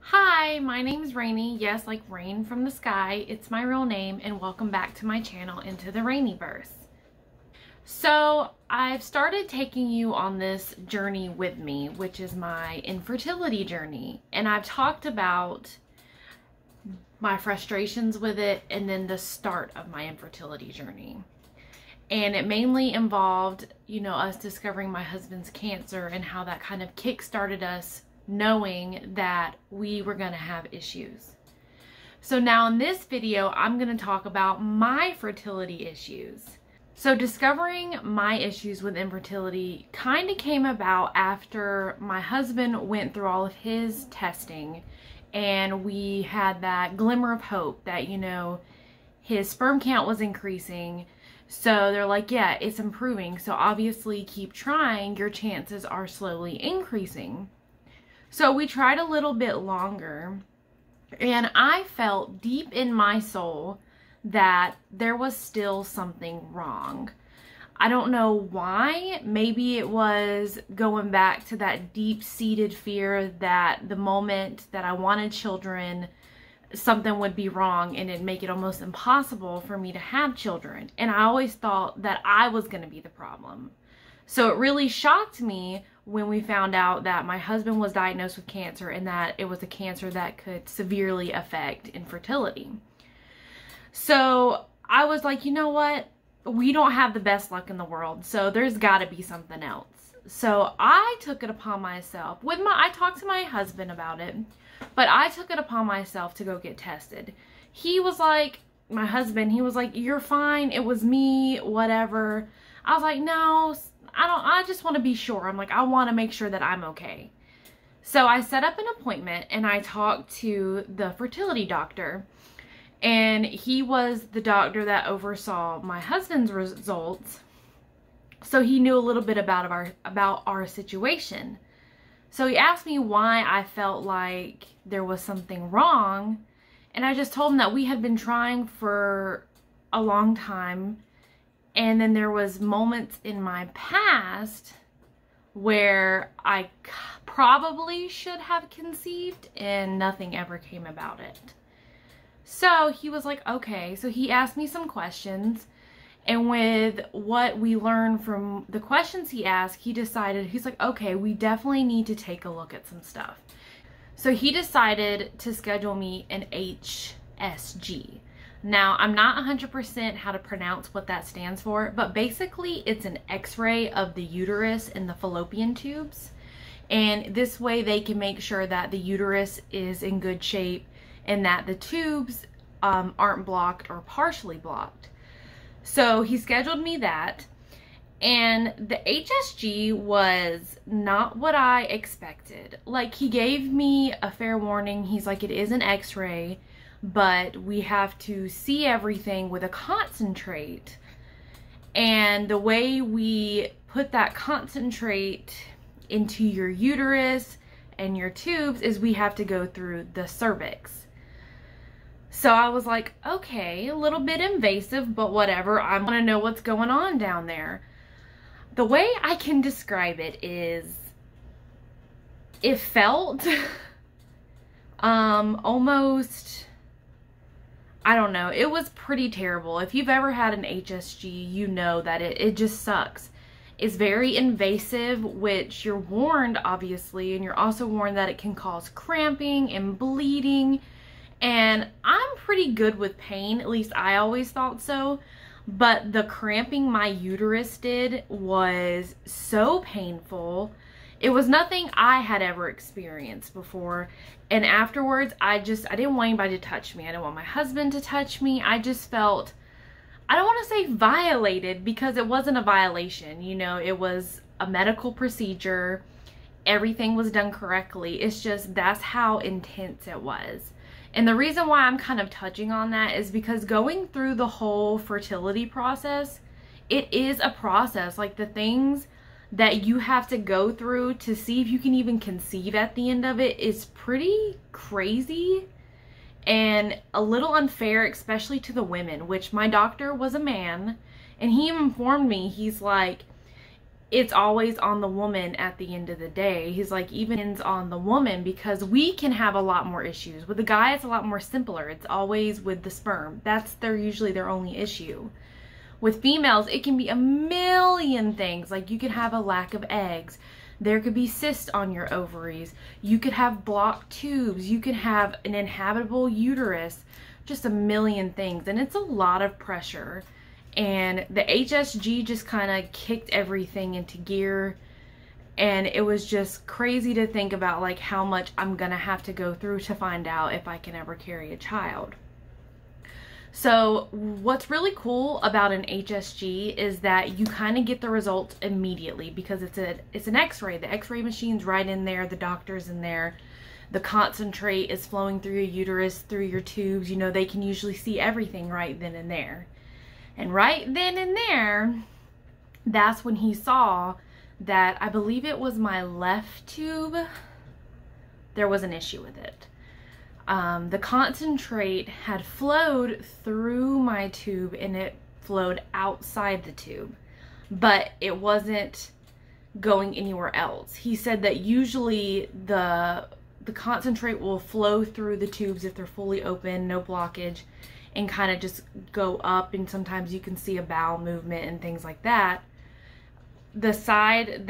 Hi, my name is Rainy. Yes, like rain from the sky. It's my real name, and welcome back to my channel, Into the Rainyverse. So I've started taking you on this journey with me, which is my infertility journey. And I've talked about my frustrations with it and then the start of my infertility journey. And it mainly involved, us discovering my husband's cancer and how that kind of kick-started us knowing that we were going to have issues. So now in this video, I'm going to talk about my fertility issues. So discovering my issues with infertility kind of came about after my husband went through all of his testing and we had that glimmer of hope that, his sperm count was increasing. So they're like, yeah, it's improving. So obviously keep trying. Your chances are slowly increasing. So we tried a little bit longer and I felt deep in my soul that there was still something wrong. I don't know why. Maybe it was going back to that deep-seated fear that the moment that I wanted children, something would be wrong and it'd make it almost impossible for me to have children. And I always thought that I was going to be the problem. So it really shocked me when we found out that my husband was diagnosed with cancer and that it was a cancer that could severely affect infertility. So I was like, you know what? We don't have the best luck in the world, so there's got to be something else. So I took it upon myself. I talked to my husband about it, but I took it upon myself to go get tested. He was like, my husband, he was like, you're fine. It was me, whatever. I was like, no, I just want to be sure. I'm like, I want to make sure that I'm okay. So I set up an appointment and I talked to the fertility doctor. And he was the doctor that oversaw my husband's results. So he knew a little bit about our situation. So he asked me why I felt like there was something wrong. And I just told him that we had been trying for a long time. And then there was moments in my past where I probably should have conceived and nothing ever came about it. So he was like, okay. So he asked me some questions, and with what we learned from the questions he asked, he decided, he's like, okay, we definitely need to take a look at some stuff. So he decided to schedule me an HSG. Now, I'm not 100% how to pronounce what that stands for, but basically it's an x-ray of the uterus and the fallopian tubes. And this way they can make sure that the uterus is in good shape and that the tubes aren't blocked or partially blocked. So he scheduled me that, and the HSG was not what I expected. Like, he gave me a fair warning. He's like, it is an x-ray, but we have to see everything with a concentrate. And the way we put that concentrate into your uterus and your tubes is we have to go through the cervix. So I was like, okay, a little bit invasive, but whatever. I want to know what's going on down there. The way I can describe it is, it felt almost, I don't know, it was pretty terrible. If you've ever had an HSG, you know that it just sucks. It's very invasive, which you're warned, obviously, and you're also warned that it can cause cramping and bleeding. And I'm pretty good with pain, at least I always thought so. But the cramping my uterus did was so painful. It was nothing I had ever experienced before. And afterwards, I didn't want anybody to touch me. I didn't want my husband to touch me. I just felt, I don't want to say violated, because it wasn't a violation. It was a medical procedure. Everything was done correctly. It's just, that's how intense it was. And the reason why I'm kind of touching on that is because going through the whole fertility process, it is a process. Like, the things that you have to go through to see if you can even conceive at the end of it is pretty crazy and a little unfair, especially to the women, which my doctor was a man, and he informed me, he's like, it's always on the woman at the end of the day. He's like, even it's on the woman, because we can have a lot more issues. With the guy, it's a lot more simpler. It's always with the sperm. That's usually their only issue. With females, it can be a million things. Like, you could have a lack of eggs. There could be cysts on your ovaries. You could have blocked tubes. You could have an inhabitable uterus. Just a million things. And it's a lot of pressure. And the HSG just kind of kicked everything into gear. And it was just crazy to think about, like, how much I'm gonna have to go through to find out if I can ever carry a child. So what's really cool about an HSG is that you kind of get the results immediately, because it's an x-ray. The x-ray machine's right in there, the doctor's in there, the concentrate is flowing through your uterus, through your tubes. You know, they can usually see everything right then and there. And right then and there, that's when he saw that, I believe it was my left tube, there was an issue with it. The concentrate had flowed through my tube and it flowed outside the tube, but it wasn't going anywhere else. He said that usually the concentrate will flow through the tubes if they're fully open, no blockage, and kind of just go up, and sometimes you can see a bowel movement and things like that. The side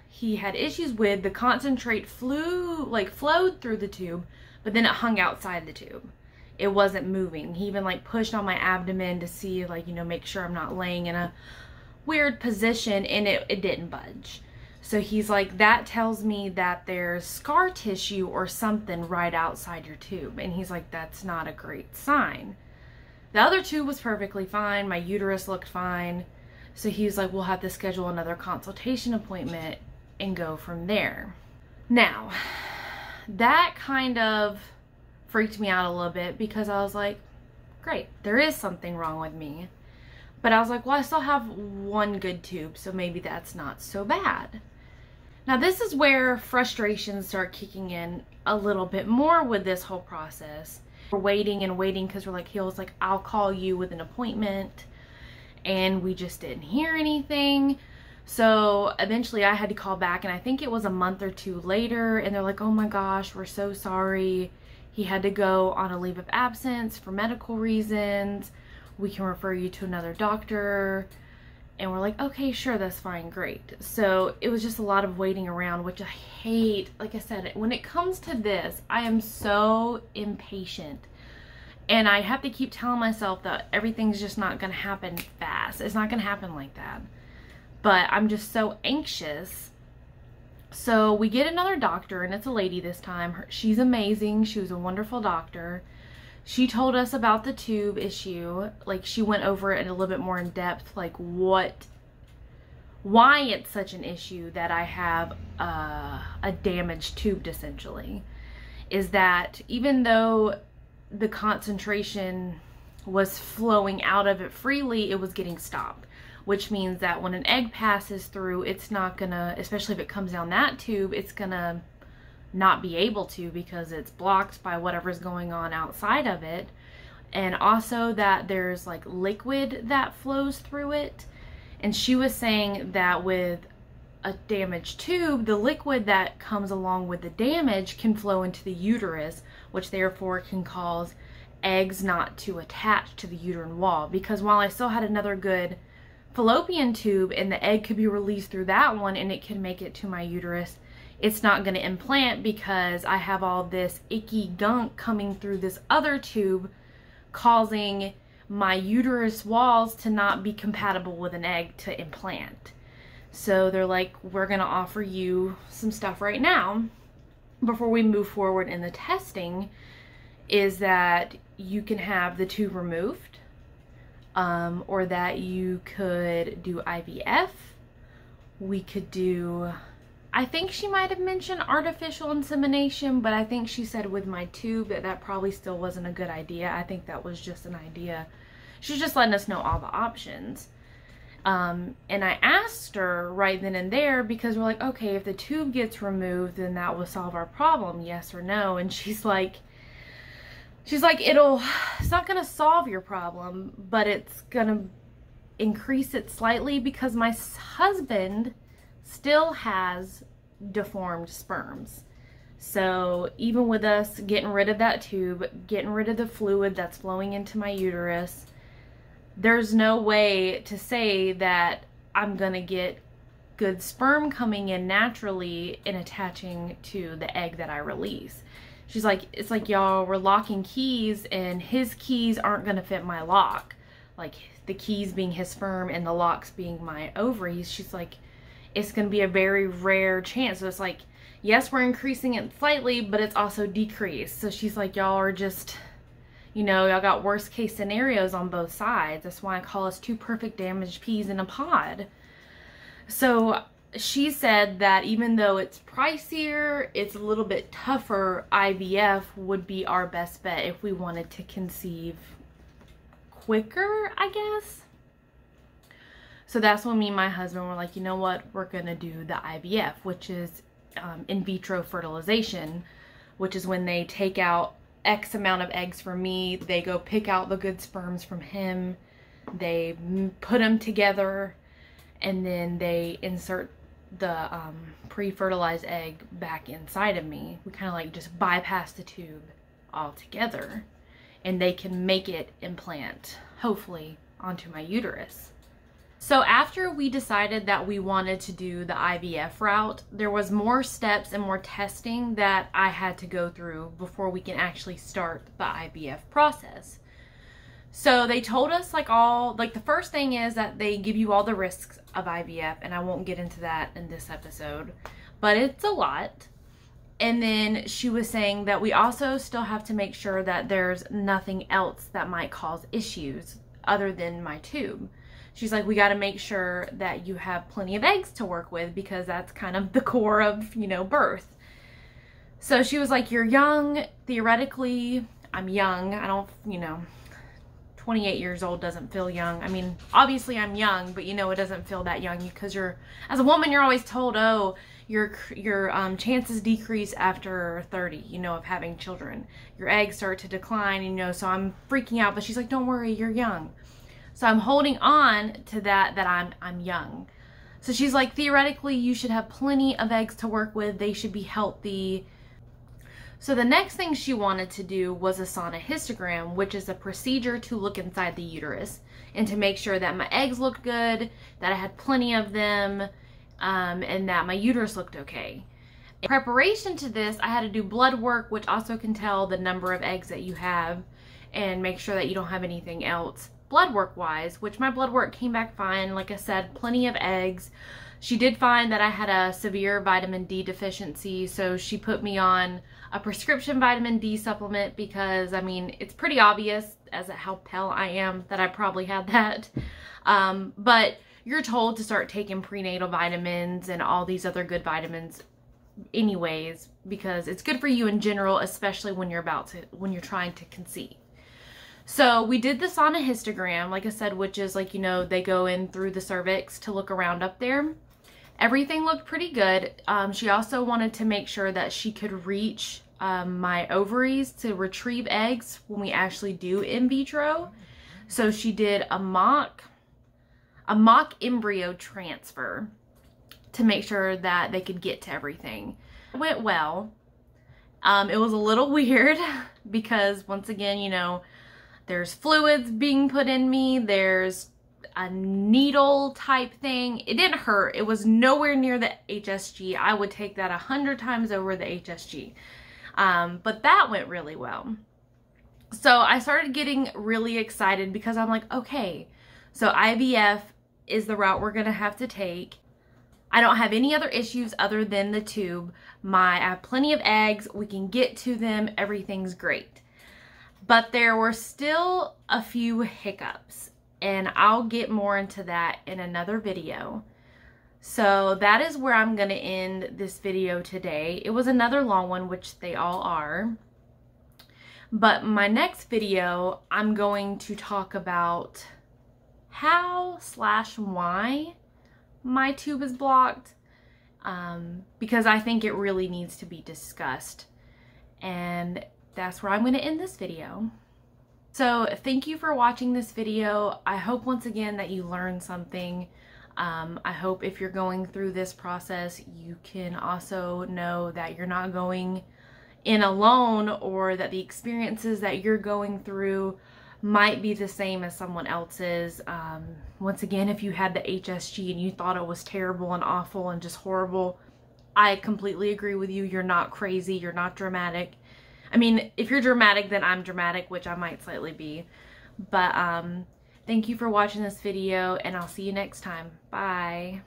he had issues with, the concentrate flowed through the tube, but then it hung outside the tube. It wasn't moving. He even like pushed on my abdomen to see, like, you know, make sure I'm not laying in a weird position, and it didn't budge. So he's like, that tells me that there's scar tissue or something right outside your tube. And he's like, that's not a great sign. The other tube was perfectly fine. My uterus looked fine. So he's like, we'll have to schedule another consultation appointment and go from there. Now, that kind of freaked me out a little bit, because I was like, great, there is something wrong with me. But I was like, well, I still have one good tube, so maybe that's not so bad. Now, this is where frustrations start kicking in a little bit more with this whole process. We're waiting and waiting, because we're like, he was like, I'll call you with an appointment. And we just didn't hear anything. So eventually I had to call back, and I think it was a month or two later, and they're like, oh my gosh, we're so sorry. He had to go on a leave of absence for medical reasons. We can refer you to another doctor. And we're like, okay, sure, that's fine, great. So it was just a lot of waiting around, which I hate. Like I said, when it comes to this, I am so impatient. And I have to keep telling myself that everything's just not going to happen fast. It's not going to happen like that. But I'm just so anxious. So we get another doctor, and it's a lady this time. She's amazing. She was a wonderful doctor. She told us about the tube issue. Like, she went over it in a little bit more in depth, like why it's such an issue that I have a damaged tube, essentially. Is that even though the concentration was flowing out of it freely, it was getting stopped. Which means that when an egg passes through, it's not gonna, especially if it comes down that tube, it's gonna not be able to, because it's blocked by whatever's going on outside of it. And also that there's like liquid that flows through it. And she was saying that with a damaged tube, the liquid that comes along with the damage can flow into the uterus, which therefore can cause eggs not to attach to the uterine wall. Because while I still had another good fallopian tube, and the egg could be released through that one and it can make it to my uterus, it's not going to implant, because I have all this icky gunk coming through this other tube, causing my uterus walls to not be compatible with an egg to implant. So they're like, we're going to offer you some stuff right now before we move forward in the testing, is that you can have the tube removed, or that you could do IVF. We could do, I think she might have mentioned artificial insemination, but I think she said with my tube that probably still wasn't a good idea. I think that was just an idea. She's just letting us know all the options. And I asked her right then and there, because we're like, okay, if the tube gets removed, then that will solve our problem, yes or no? And she's like, it's not gonna solve your problem, but it's gonna increase it slightly because my husband still has deformed sperms. So even with us getting rid of that tube, getting rid of the fluid that's flowing into my uterus, there's no way to say that I'm gonna get good sperm coming in naturally and attaching to the egg that I release. She's like, it's like y'all were locking keys and his keys aren't gonna fit my lock. Like the keys being his sperm and the locks being my ovaries. She's like, it's gonna be a very rare chance. So it's like, yes, we're increasing it slightly, but it's also decreased. So she's like, y'all are just, you know, y'all got worst case scenarios on both sides. That's why I call us two perfect damaged peas in a pod. So she said that even though it's pricier, it's a little bit tougher, IVF would be our best bet if we wanted to conceive quicker, I guess. So that's when me and my husband were like, you know what, we're gonna do the IVF, which is in vitro fertilization, which is when they take out X amount of eggs from me, they go pick out the good sperms from him, they put them together, and then they insert the pre-fertilized egg back inside of me. We kind of like just bypass the tube altogether, and they can make it implant, hopefully, onto my uterus. So after we decided that we wanted to do the IVF route, there was more steps and more testing that I had to go through before we can actually start the IVF process. So they told us the first thing is that they give you all the risks of IVF, and I won't get into that in this episode, but it's a lot. And then she was saying that we also still have to make sure that there's nothing else that might cause issues other than my tube. She's like, we got to make sure that you have plenty of eggs to work with because that's kind of the core of, you know, birth. So she was like, you're young. Theoretically, I'm young. I don't, you know, 28 years old doesn't feel young. I mean, obviously I'm young, but you know, it doesn't feel that young because as a woman, you're always told, oh, your chances decrease after 30, you know, of having children. Your eggs start to decline, you know, so I'm freaking out, but she's like, don't worry, you're young. So I'm holding on to that I'm young. So she's like, theoretically, you should have plenty of eggs to work with. They should be healthy. So the next thing she wanted to do was a sonohystogram, which is a procedure to look inside the uterus and to make sure that my eggs looked good, that I had plenty of them, and that my uterus looked okay. In preparation to this, I had to do blood work, which also can tell the number of eggs that you have and make sure that you don't have anything else blood work wise, which my blood work came back fine. Like I said, plenty of eggs. She did find that I had a severe vitamin D deficiency, so she put me on a prescription vitamin D supplement because, I mean, it's pretty obvious as to how pale I am that I probably had that. But you're told to start taking prenatal vitamins and all these other good vitamins anyways because it's good for you in general, especially when you're trying to conceive. So we did the sonohystogram, like I said, which is like, you know, they go in through the cervix to look around up there. Everything looked pretty good. She also wanted to make sure that she could reach my ovaries to retrieve eggs when we actually do in vitro. So she did a mock embryo transfer to make sure that they could get to everything. It went well. It was a little weird because once again, you know, there's fluids being put in me. There's a needle type thing. It didn't hurt. It was nowhere near the HSG. I would take that 100 times over the HSG. But that went really well. So I started getting really excited because I'm like, okay, so IVF is the route we're going to have to take. I don't have any other issues other than the tube. I have plenty of eggs. We can get to them. Everything's great. But there were still a few hiccups, and I'll get more into that in another video. So that is where I'm going to end this video today. It was another long one, which they all are. But my next video, I'm going to talk about how/why my tube is blocked, because I think it really needs to be discussed. And that's where I'm going to end this video. So thank you for watching this video. I hope once again that you learned something. I hope if you're going through this process, you can also know that you're not going in alone, or that the experiences that you're going through might be the same as someone else's. Once again, if you had the HSG and you thought it was terrible and awful and just horrible, I completely agree with you. You're not crazy. You're not dramatic. I mean, if you're dramatic, then I'm dramatic, which I might slightly be. But thank you for watching this video, and I'll see you next time. Bye.